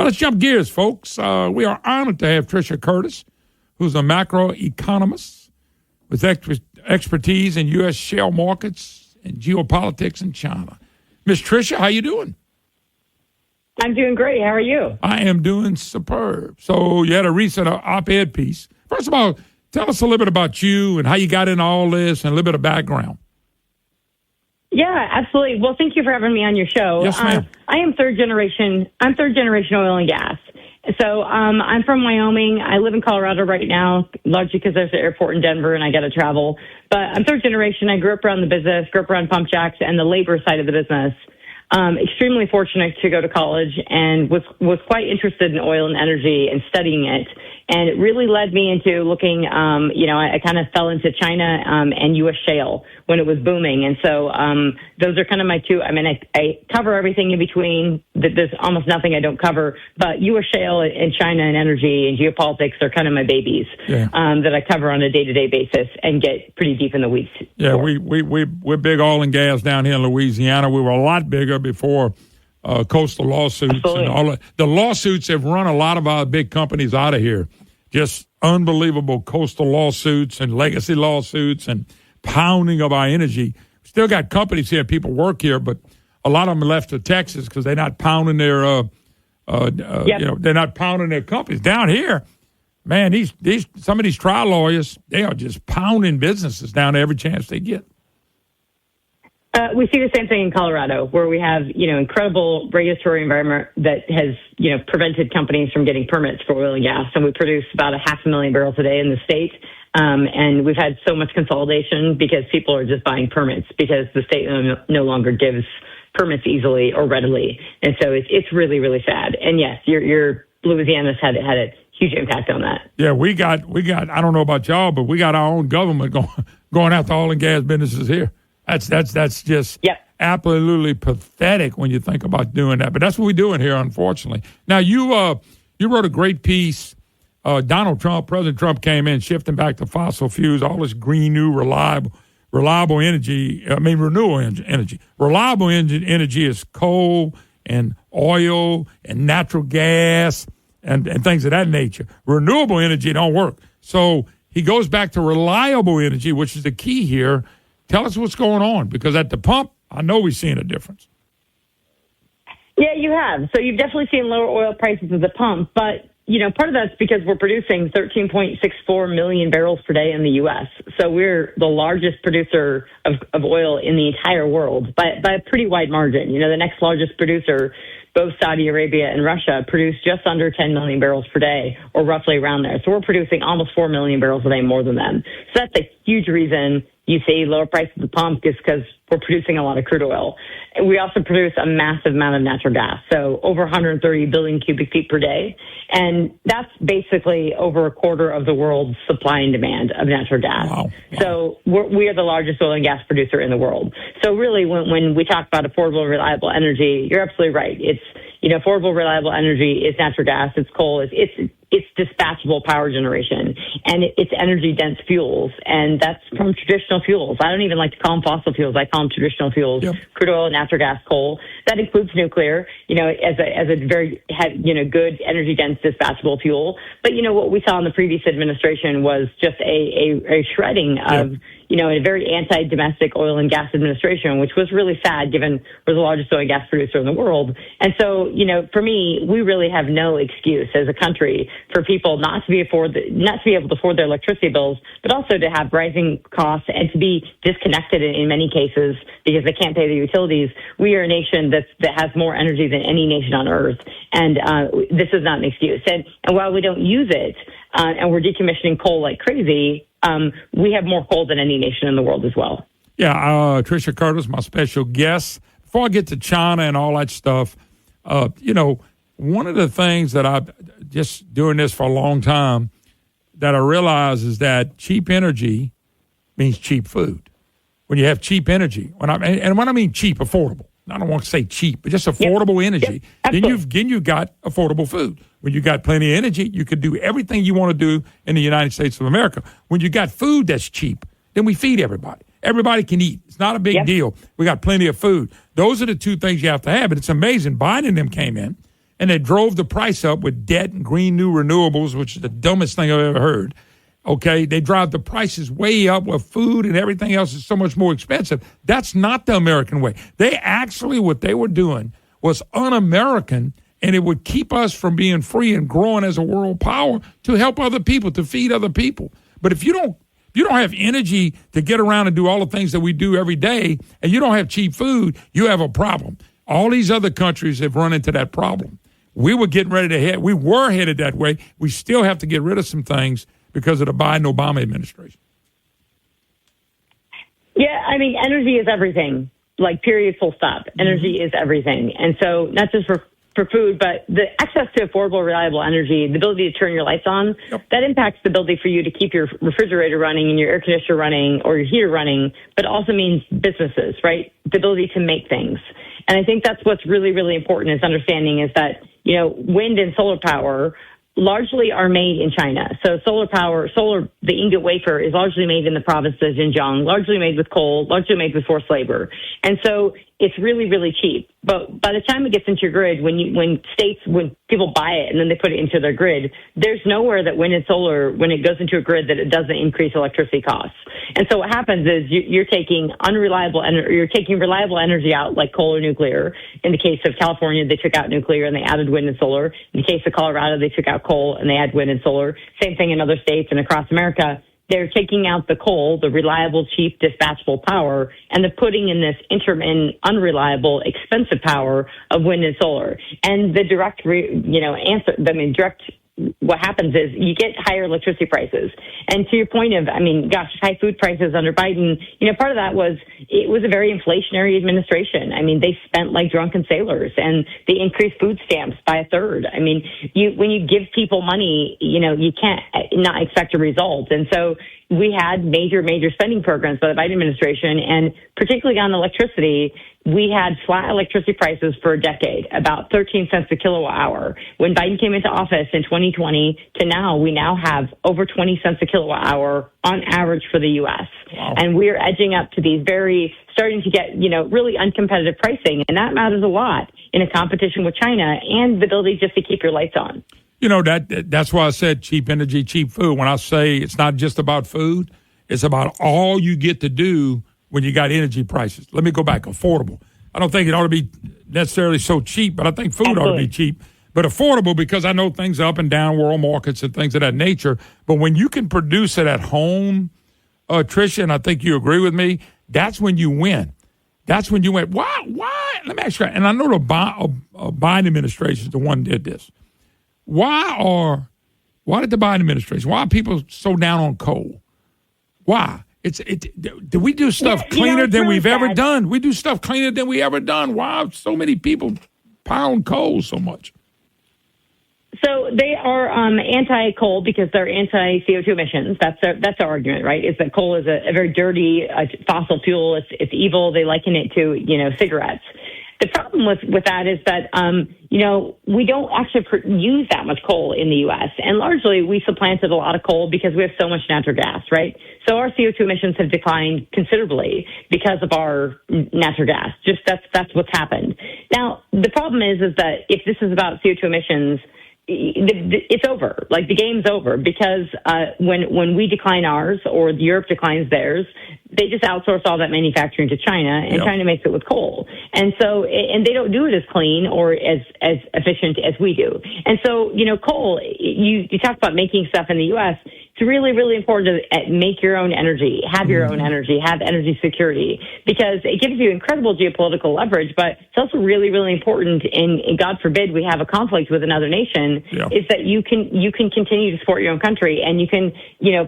Well, let's jump gears, folks. We are honored to have Trisha Curtis, who's a macroeconomist with expertise in U.S. shale markets and geopolitics in China. Miss Trisha, how you doing? I'm doing great. How are you? I am doing superb. So you had a recent op-ed piece. First of all, tell us a little bit about you and how you got into all this and a little bit of background. Yeah, absolutely. Well, thank you for having me on your show. Yes, ma'am. I am third generation oil and gas. So I'm from Wyoming. I live in Colorado right now, largely because there's an airport in Denver and I got to travel. But I'm third generation. I grew up around the business, grew up around pump jacks and the labor side of the business. Extremely fortunate to go to college and was quite interested in oil and energy and studying it. And it really led me into looking, I kind of fell into China and U.S. shale when it was booming. And so those are kind of my two. I mean, I cover everything in between. There's almost nothing I don't cover. But U.S. shale and China and energy and geopolitics are kind of my babies that I cover on a day-to-day basis and get pretty deep in the weeds. Yeah, we're big oil and gas down here in Louisiana. We were a lot bigger before coastal lawsuits. Absolutely. And all the lawsuits have run a lot of our big companies out of here. Just unbelievable coastal lawsuits and legacy lawsuits and pounding of our energy. Still got companies here, people work here, but a lot of them left to Texas because they're not pounding their, they're not pounding their companies. Down here, man, some of these trial lawyers, they are just pounding businesses down every chance they get. We see the same thing in Colorado, where we have, incredible regulatory environment that has, prevented companies from getting permits for oil and gas. And we produce about 500,000 barrels a day in the state. And we've had so much consolidation because people are just buying permits because the state no longer gives permits easily or readily. And so it's really, really sad. And yes, your Louisiana's had a huge impact on that. Yeah, we got, I don't know about y'all, but we got our own government going after oil and gas businesses here. That's just absolutely pathetic when you think about doing that. But that's what we're doing here, unfortunately. Now, you wrote a great piece. President Trump came in, shifting back to fossil fuels, all this green, new, renewable energy. Reliable energy is coal and oil and natural gas and things of that nature. Renewable energy don't work. So he goes back to reliable energy, which is the key here. Tell us what's going on, because at the pump, I know we've seen a difference. Yeah, you have. So you've definitely seen lower oil prices at the pump, but part of that's because we're producing 13.64 million barrels per day in the U.S. So we're the largest producer of oil in the entire world by a pretty wide margin. The next largest producer, both Saudi Arabia and Russia, produce just under 10 million barrels per day, or roughly around there. So we're producing almost 4 million barrels a day more than them. So that's a huge reason you see lower prices at the pump, is because we're producing a lot of crude oil. And we also produce a massive amount of natural gas, so over 130 billion cubic feet per day. And that's basically over a quarter of the world's supply and demand of natural gas. Wow. So we are the largest oil and gas producer in the world. So really, when we talk about affordable, reliable energy, you're absolutely right. It's, affordable, reliable energy is natural gas, it's coal, it's dispatchable power generation, and it's energy-dense fuels, and that's from traditional fuels. I don't even like to call them fossil fuels. I call them traditional fuels, crude oil, natural gas, coal. That includes nuclear, as a very, good energy-dense dispatchable fuel. But, what we saw in the previous administration was just a shredding of, a very anti-domestic oil and gas administration, which was really sad given we're the largest oil and gas producer in the world. And so, for me, we really have no excuse as a country for people not to be able to afford their electricity bills, but also to have rising costs and to be disconnected in many cases because they can't pay their utilities. We are a nation that has more energy than any nation on earth, and this is not an excuse. And while we don't use it, and we're decommissioning coal like crazy, we have more coal than any nation in the world as well. Yeah, Trisha Curtis, my special guest. Before I get to China and all that stuff, one of the things that I've just doing this for a long time that I realize is that cheap energy means cheap food. When you have cheap energy, when I mean cheap, affordable. I don't want to say cheap, but just affordable energy. Then you've got affordable food. When you got plenty of energy, you can do everything you want to do in the United States of America. When you got food that's cheap, then we feed everybody. Everybody can eat. It's not a big deal. We got plenty of food. Those are the two things you have to have. And it's amazing. Biden and them came in, and they drove the price up with debt and green new renewables, which is the dumbest thing I've ever heard. Okay, they drive the prices way up with food and everything else is so much more expensive. That's not the American way. They actually, what they were doing was un-American, and it would keep us from being free and growing as a world power to help other people, to feed other people. But if you don't have energy to get around and do all the things that we do every day, and you don't have cheap food, you have a problem. All these other countries have run into that problem. We were getting ready to head. We were headed that way. We still have to get rid of some things because of the Biden-Obama administration. Yeah, I mean, energy is everything, like period, full stop. Energy is everything. And so not just for food, but the access to affordable, reliable energy, the ability to turn your lights on, that impacts the ability for you to keep your refrigerator running and your air conditioner running or your heater running, but also means businesses, right? The ability to make things. And I think that's what's really, really important is understanding is that, wind and solar power largely are made in China. So the ingot wafer is largely made in the province of Xinjiang, largely made with coal, largely made with forced labor. And so it's really, really cheap. But by the time it gets into your grid, when people buy it and then they put it into their grid, there's nowhere that wind and solar, when it goes into a grid, that it doesn't increase electricity costs. And so what happens is you're taking reliable energy out, like coal or nuclear. In the case of California, they took out nuclear and they added wind and solar. In the case of Colorado, they took out coal and they add wind and solar. Same thing in other states and across America. They're taking out the coal, the reliable, cheap, dispatchable power, and they're putting in this intermittent, unreliable, expensive power of wind and solar. And the direct what happens is you get higher electricity prices. And to your point of, high food prices under Biden, part of that was it was a very inflationary administration. They spent like drunken sailors and they increased food stamps by a third. When you give people money, you can't not expect a result. And so we had major spending programs by the Biden administration, and particularly on electricity, we had flat electricity prices for a decade, about 13 cents a kilowatt hour. When Biden came into office in 2020 to now, we now have over 20 cents a kilowatt hour on average for the U.S. Wow. And we're edging up to these starting to get, really uncompetitive pricing. And that matters a lot in a competition with China and the ability just to keep your lights on. That's why I said cheap energy, cheap food. When I say it's not just about food, it's about all you get to do when you got energy prices. Let me go back, affordable. I don't think it ought to be necessarily so cheap, but I think food ought to be cheap. But affordable because I know things are up and down, world markets and things of that nature. But when you can produce it at home, Trisha, and I think you agree with me, that's when you win. That's when you win. Why? Let me ask you, and I know the Biden administration is the one that did this. Why did the Biden administration, why are people so down on coal? Why? Do we do stuff cleaner than we've ever done? We do stuff cleaner than we ever done. Why are so many people pound coal so much? So they are anti-coal because they're anti-CO2 emissions. That's our argument, right? Is that coal is a very dirty fossil fuel. It's evil. They liken it to cigarettes. The problem with that is that, we don't actually use that much coal in the U.S. And largely we supplanted a lot of coal because we have so much natural gas, right? So our CO2 emissions have declined considerably because of our natural gas. Just that's what's happened. Now, the problem is that if this is about CO2 emissions, it's over. Like the game's over because when we decline ours or Europe declines theirs, they just outsource all that manufacturing to China, and China makes it with coal. And so, and they don't do it as clean or as efficient as we do. And so, coal, you talk about making stuff in the U.S., it's really, really important to make your own energy, have your own energy, have energy security, because it gives you incredible geopolitical leverage, but it's also really, really important, and God forbid we have a conflict with another nation, is that you can continue to support your own country, and you can,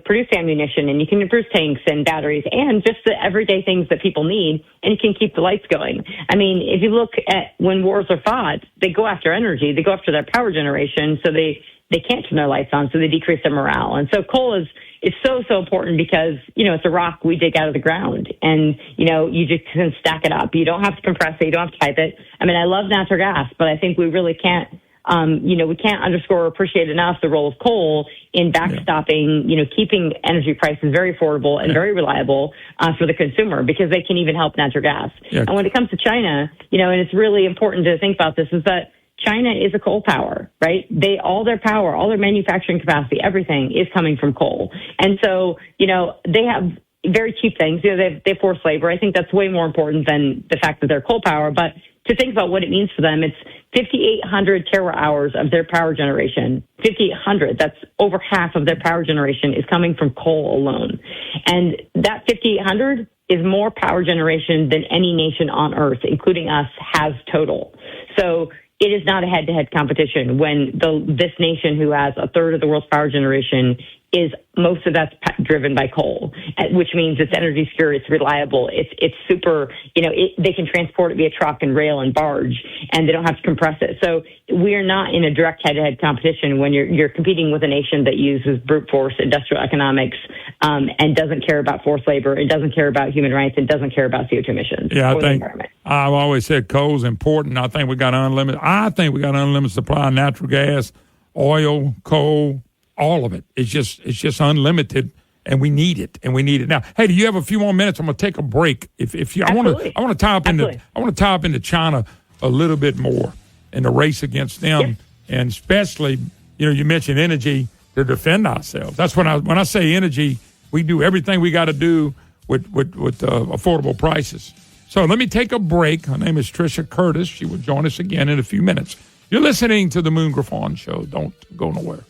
produce ammunition, and you can produce tanks and batteries, and just the everyday things that people need, and you can keep the lights going. If you look at when wars are fought, they go after energy, they go after their power generation, so they can't turn their lights on, so they decrease their morale. And so coal is so important because, it's a rock we dig out of the ground, and, you just can stack it up. You don't have to compress it. You don't have to pipe it. I love natural gas, but I think we really can't, we can't underscore or appreciate enough the role of coal in backstopping, keeping energy prices very affordable and very reliable for the consumer, because they can even help natural gas. And when it comes to China, and it's really important to think about this, is that China is a coal power, right? All their power, all their manufacturing capacity, everything is coming from coal. And so, they have very cheap things. They force labor. I think that's way more important than the fact that they're coal power. But to think about what it means for them, it's 5,800 terawatt hours of their power generation. 5,800, that's over half of their power generation is coming from coal alone. And that 5,800 is more power generation than any nation on earth, including us, has total. So it is not a head-to-head competition when this nation, who has a third of the world's power generation, is most of that's driven by coal, which means it's energy secure, it's reliable, it's super, they can transport it via truck and rail and barge, and they don't have to compress it. So we are not in a direct head-to-head competition when you're competing with a nation that uses brute force industrial economics and doesn't care about forced labor, and doesn't care about human rights, and doesn't care about CO2 emissions or the environment. I've always said coal's important. I think we got unlimited supply of natural gas, oil, coal, all of it. It's just unlimited, and we need it. Now, hey, do you have a few more minutes? I'm going to take a break. If you, I want to tie up into China a little bit more in the race against them, and especially, you mentioned energy to defend ourselves. That's when I say energy, we do everything we got to do with affordable prices. So let me take a break. Her name is Trisha Curtis. She will join us again in a few minutes. You're listening to the Moon Griffon Show. Don't go nowhere.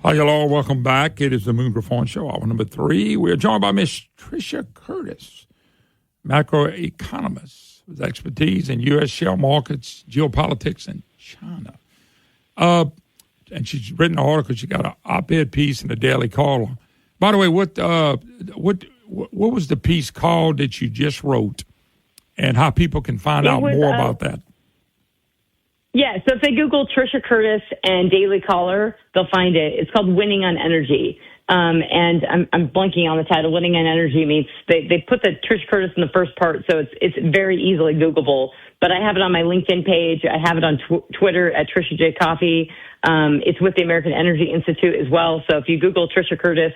Hi, y'all. Welcome back. It is the Moon Griffon Show, hour number 3. We are joined by Miss Trisha Curtis, macroeconomist with expertise in U.S. shale markets, geopolitics, and China. And she's written an article. She got an op-ed piece in the Daily Caller. By the way, what was the piece called that you just wrote, and how people can find out more about that? Yeah, so if they Google Trisha Curtis and Daily Caller, they'll find it. It's called Winning on Energy. And I'm blanking on the title. Winning on Energy means they put the Trisha Curtis in the first part, so it's very easily Googleable. But I have it on my LinkedIn page. I have it on Twitter at Trisha J. Coffee. It's with the American Energy Institute as well. So if you Google Trisha Curtis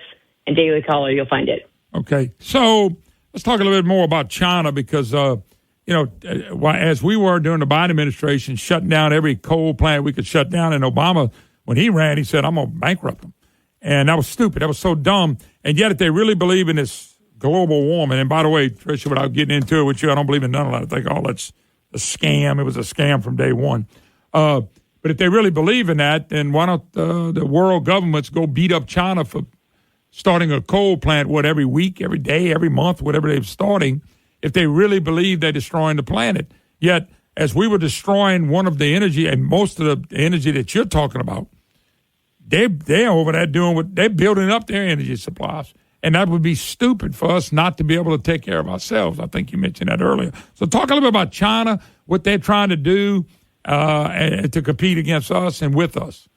and Daily Caller, you'll find it. Okay, so let's talk a little bit more about China because, as we were during the Biden administration, shutting down every coal plant we could shut down, and Obama, when he ran, he said, I'm going to bankrupt them. And that was stupid. That was so dumb. And yet, if they really believe in this global warming, and by the way, Trisha, without getting into it with you, I don't believe in none of that. I think, that's a scam. It was a scam from day one. But if they really believe in that, then why don't the world governments go beat up China for starting a coal plant, every week, every day, every month, whatever they're starting, if they really believe they're destroying the planet. Yet, as we were destroying one of the energy, and most of the energy that you're talking about, they're over there they're building up their energy supplies. And that would be stupid for us not to be able to take care of ourselves. I think you mentioned that earlier. So talk a little bit about China, what they're trying to do and to compete against us and with us.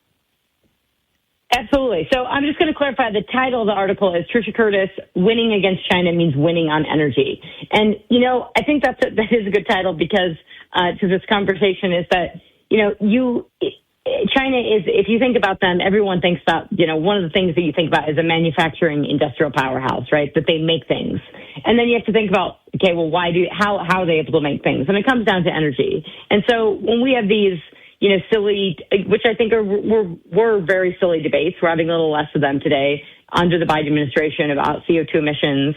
Absolutely. So I'm just going to clarify the title of the article is Trisha Curtis, Winning Against China Means Winning on Energy. And, I think that is a good title because to this conversation is that, China is, if you think about them, everyone thinks about, one of the things that you think about is a manufacturing industrial powerhouse, right? That they make things. And then you have to think about, okay, well, how are they able to make things? And it comes down to energy. And so when we have these, silly, which I think were very silly debates. We're having a little less of them today under the Biden administration about CO2 emissions.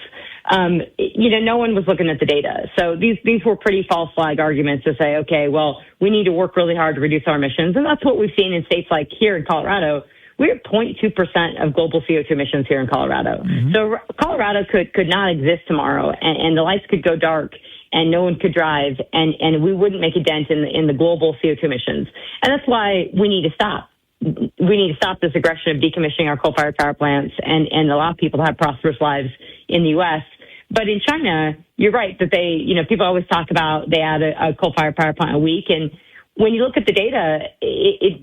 No one was looking at the data. So these were pretty false flag arguments to say, okay, well, we need to work really hard to reduce our emissions. And that's what we've seen in states like here in Colorado. We're at 0.2% of global CO2 emissions here in Colorado. Mm-hmm. So Colorado could not exist tomorrow, and the lights could go dark, and no one could drive, and we wouldn't make a dent in the global CO2 emissions. And that's why we need to stop. We need to stop this aggression of decommissioning our coal-fired power plants and allow people to have prosperous lives in the U.S. But in China, you're right that people always talk about they add a coal-fired power plant a week, and when you look at the data,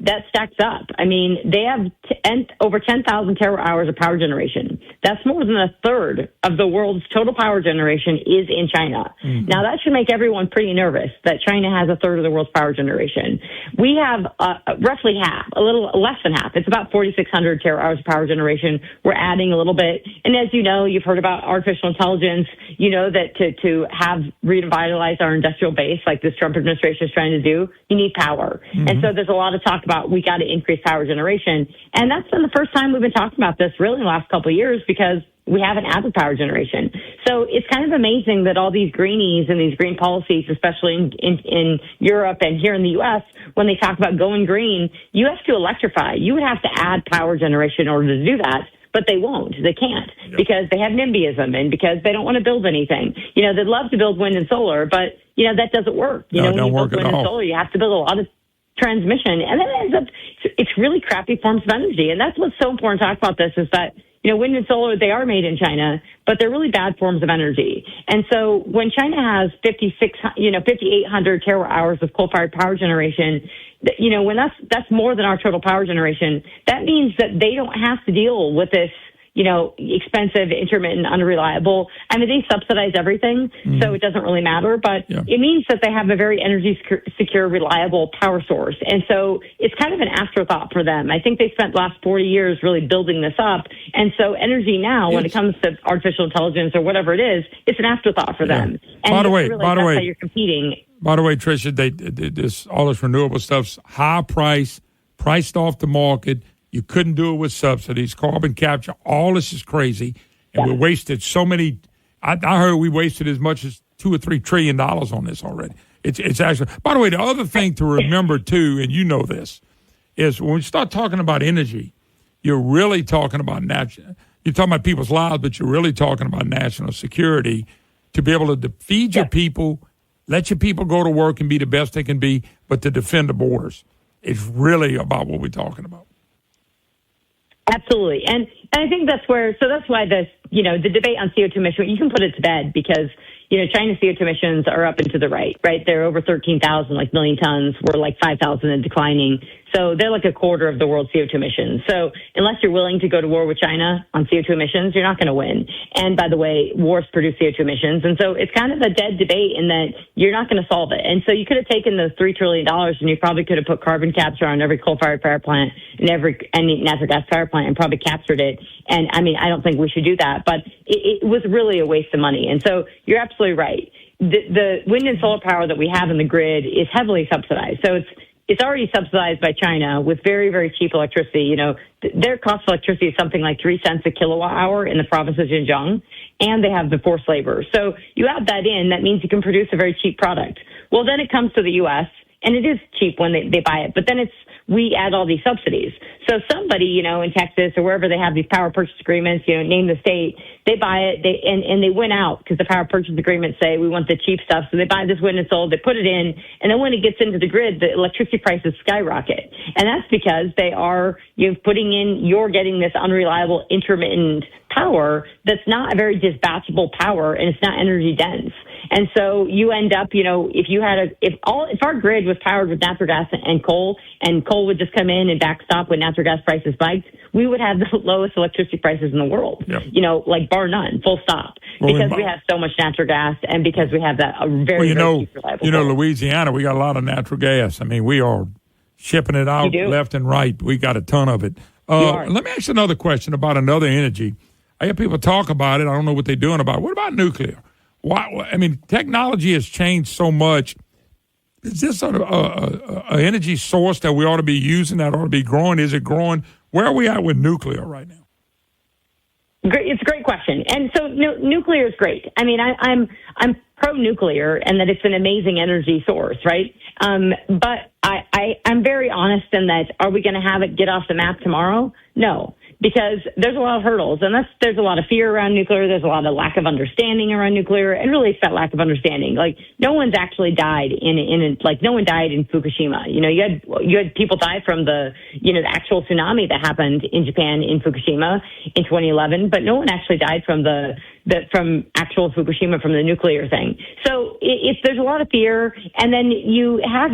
that stacks up. I mean, they have over 10,000 terawatt hours of power generation. That's more than a third of the world's total power generation is in China. Mm-hmm. Now, that should make everyone pretty nervous that China has a third of the world's power generation. We have roughly half, a little less than half. It's about 4,600 terawatt hours of power generation. We're adding a little bit. And as you know, you've heard about artificial intelligence. You know that to have revitalize our industrial base like this Trump administration is trying to do, you need need power. Mm-hmm. And so there's a lot of talk about we got to increase power generation. And that's been the first time we've been talking about this really in the last couple of years because we haven't added power generation. So it's kind of amazing that all these greenies and these green policies, especially in Europe and here in the U.S., when they talk about going green, you have to electrify. You would have to add power generation in order to do that. But they won't. They can't because they have NIMBYism and because they don't want to build anything. They'd love to build wind and solar, but, that doesn't work. When you build wind and solar, you have to build a lot of transmission. And then it ends up, it's really crappy forms of energy. And that's what's so important to talk about this is that, wind and solar, they are made in China, but they're really bad forms of energy. And so when China has 5,800 terawatt hours of coal-fired power generation, when that's more than our total power generation, that means that they don't have to deal with this, expensive, intermittent, unreliable. I mean, they subsidize everything, so it doesn't really matter. But it means that they have a very energy secure, reliable power source. And so it's kind of an afterthought for them. I think they spent the last 40 years really building this up. And so energy now, when it comes to artificial intelligence or whatever it is, it's an afterthought for them. And by the way, that's how you're competing. By the way, Trisha, all this renewable stuff's high priced off the market. You couldn't do it with subsidies, carbon capture. All this is crazy, and we wasted so many. I heard we wasted as much as $2 or $3 trillion on this already. It's actually. By the way, the other thing to remember too, and you know this, is when we start talking about energy, you're really talking about national. You're talking about people's lives, but you're really talking about national security to be able to feed your people, let your people go to work and be the best they can be, but to defend the borders. It's really about what we're talking about. Absolutely. And I think that's why the debate on CO2 emissions, you can put it to bed because, China's CO2 emissions are up and to the right? They're over 13,000, million tons. We're 5,000 and declining. So they're a quarter of the world's CO2 emissions. So unless you're willing to go to war with China on CO2 emissions, you're not going to win. And by the way, wars produce CO2 emissions. And so it's kind of a dead debate in that you're not going to solve it. And so you could have taken the $3 trillion and you probably could have put carbon capture on every coal-fired power plant and any natural gas power plant and probably captured it. And I mean, I don't think we should do that, but it was really a waste of money. And so you're absolutely right. The wind and solar power that we have in the grid is heavily subsidized. So it's already subsidized by China with very, very cheap electricity. Their cost of electricity is something like 3 cents a kilowatt hour in the province of Xinjiang, and they have the forced labor. So you add that in, that means you can produce a very cheap product. Well, then it comes to the U.S., and it is cheap when they buy it, but then we add all these subsidies. So somebody, in Texas or wherever they have these power purchase agreements, name the state, they buy it, and they win out because the power purchase agreements say we want the cheap stuff. So they buy this wind and solar, they put it in, and then when it gets into the grid, the electricity prices skyrocket. And that's because they are, you're getting this unreliable intermittent power that's not a very dispatchable power and it's not energy dense. And so you end up, if our grid was powered with natural gas and coal would just come in and backstop when natural gas prices spiked, we would have the lowest electricity prices in the world, bar none, full stop, because we have so much natural gas and because we have that very, very cheap, reliable Louisiana, we got a lot of natural gas. I mean, we are shipping it out left and right. We got a ton of it. Let me ask you another question about another energy. I hear people talk about it. I don't know what they're doing about it. What about nuclear? Why? I mean, technology has changed so much. Is this an energy source that we ought to be using, that ought to be growing? Is it growing? Where are we at with nuclear right now? It's a great question. And so nuclear is great. I mean, I'm pro-nuclear and that it's an amazing energy source, right? But I'm very honest in that, are we going to have it get off the map tomorrow? No. Because there's a lot of hurdles, and there's a lot of fear around nuclear. There's a lot of lack of understanding around nuclear, and really it's that lack of understanding. No one's actually died no one died in Fukushima. You had people die from the actual tsunaami that happened in Japan in Fukushima in 2011, but no one actually died from from actual Fukushima, from the nuclear thing. So there's a lot of fear, and then you have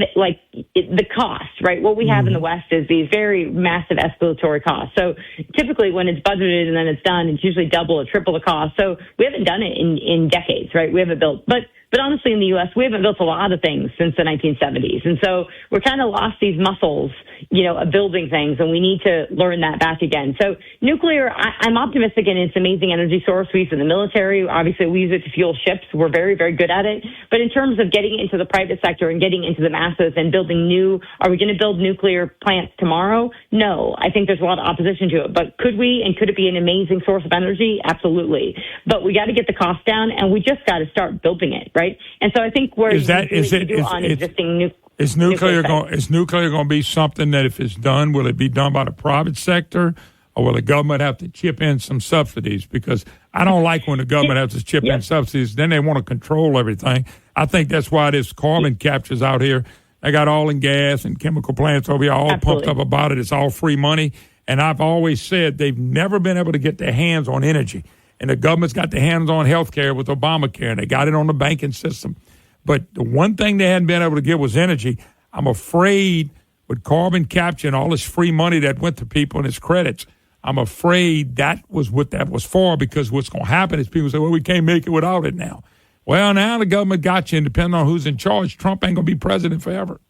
the cost, right? What we have in the West is these very massive escalatory costs. So typically when it's budgeted and then it's done, it's usually double or triple the cost. So we haven't done it in decades, right? We haven't built. But But honestly, in the U.S., we haven't built a lot of things since the 1970s. And so we're kind of lost these muscles, of building things, and we need to learn that back again. So nuclear, I'm optimistic, and it's an amazing energy source. We use it in the military. Obviously, we use it to fuel ships. We're very, very good at it. But in terms of getting into the private sector and getting into the masses and building are we going to build nuclear plants tomorrow? No. I think there's a lot of opposition to it. But could we, and could it be an amazing source of energy? Absolutely. But we got to get the cost down, and we just got to start building it, right? And so I think is nuclear going to be something that, if it's done, will it be done by the private sector, or will the government have to chip in some subsidies? Because I don't like when the government has to chip in subsidies. Then they want to control everything. I think that's why this carbon capture's out here. They got oil and gas and chemical plants over here all pumped up about it. It's all free money. And I've always said they've never been able to get their hands on energy. And the government's got their hands on health care with Obamacare, and they got it on the banking system. But the one thing they hadn't been able to get was energy. I'm afraid with carbon capture and all this free money that went to people and its credits, I'm afraid that was what that was for, because what's going to happen is people say, well, we can't make it without it now. Well, now the government got you, and depending on who's in charge, Trump ain't going to be president forever.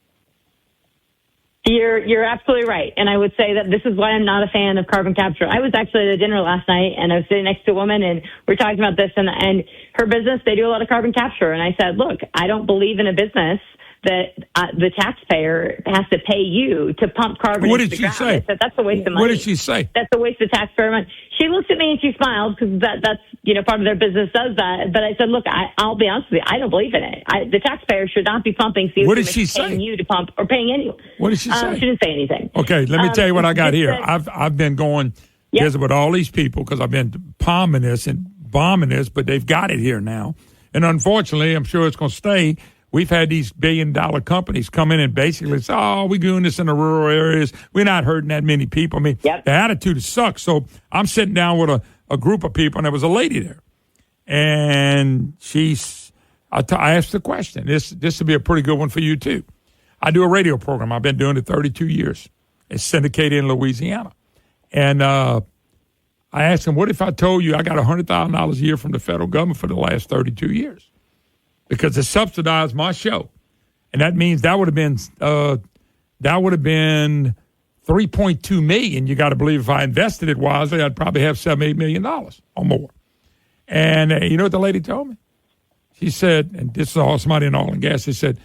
You're absolutely right. And I would say that this is why I'm not a fan of carbon capture. I was actually at a dinner last night, and I was sitting next to a woman, and we're talking about this, and her business, they do a lot of carbon capture. And I said, look, I don't believe in a business that the taxpayer has to pay you to pump carbon into the ground. Say? I said, that's a waste of money. What did she say? That's a waste of taxpayer money. She looked at me and she smiled, because that's part of their business does that. But I said, look, I'll be honest with you, I don't believe in it. The taxpayer should not be pumping CO2. What did she say? Paying you to pump, or paying anyone. What did she say? She didn't say anything. Okay, let me tell you what I got here. I've been going visit with all these people, because I've been palming this and bombing this, but they've got it here now. And unfortunately, I'm sure it's going to stay. We've had these billion-dollar companies come in and basically say, oh, we're doing this in the rural areas. We're not hurting that many people. I mean, the attitude sucks. So I'm sitting down with a group of people, and there was a lady there. And I asked the question. This would be a pretty good one for you, too. I do a radio program. I've been doing it 32 years. It's syndicated in Louisiana. And I asked him, what if I told you I got $100,000 a year from the federal government for the last 32 years? Because it subsidized my show. And that means that would have been $3.2 million. You got to believe if I invested it wisely, I'd probably have $7-8 million or more. And you know what the lady told me? She said, and this is all somebody in oil and gas, she said,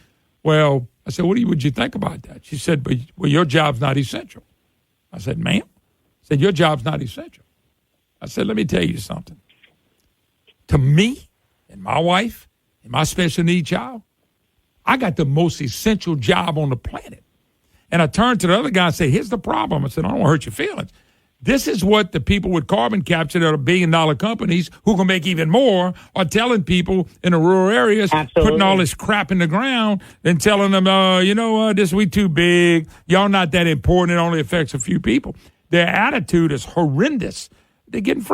well, I said, what would you think about that? She said, well, your job's not essential. I said, ma'am? She said, your job's not essential. I said, let me tell you something. To me and my wife and my special needs child, I got the most essential job on the planet. And I turned to the other guy and said, here's the problem. I said, I don't want to hurt your feelings. This is what the people with carbon capture that are billion-dollar companies who can make even more are telling people in the rural areas, putting all this crap in the ground and telling them, we too big. Y'all not that important. It only affects a few people. Their attitude is horrendous. They're getting free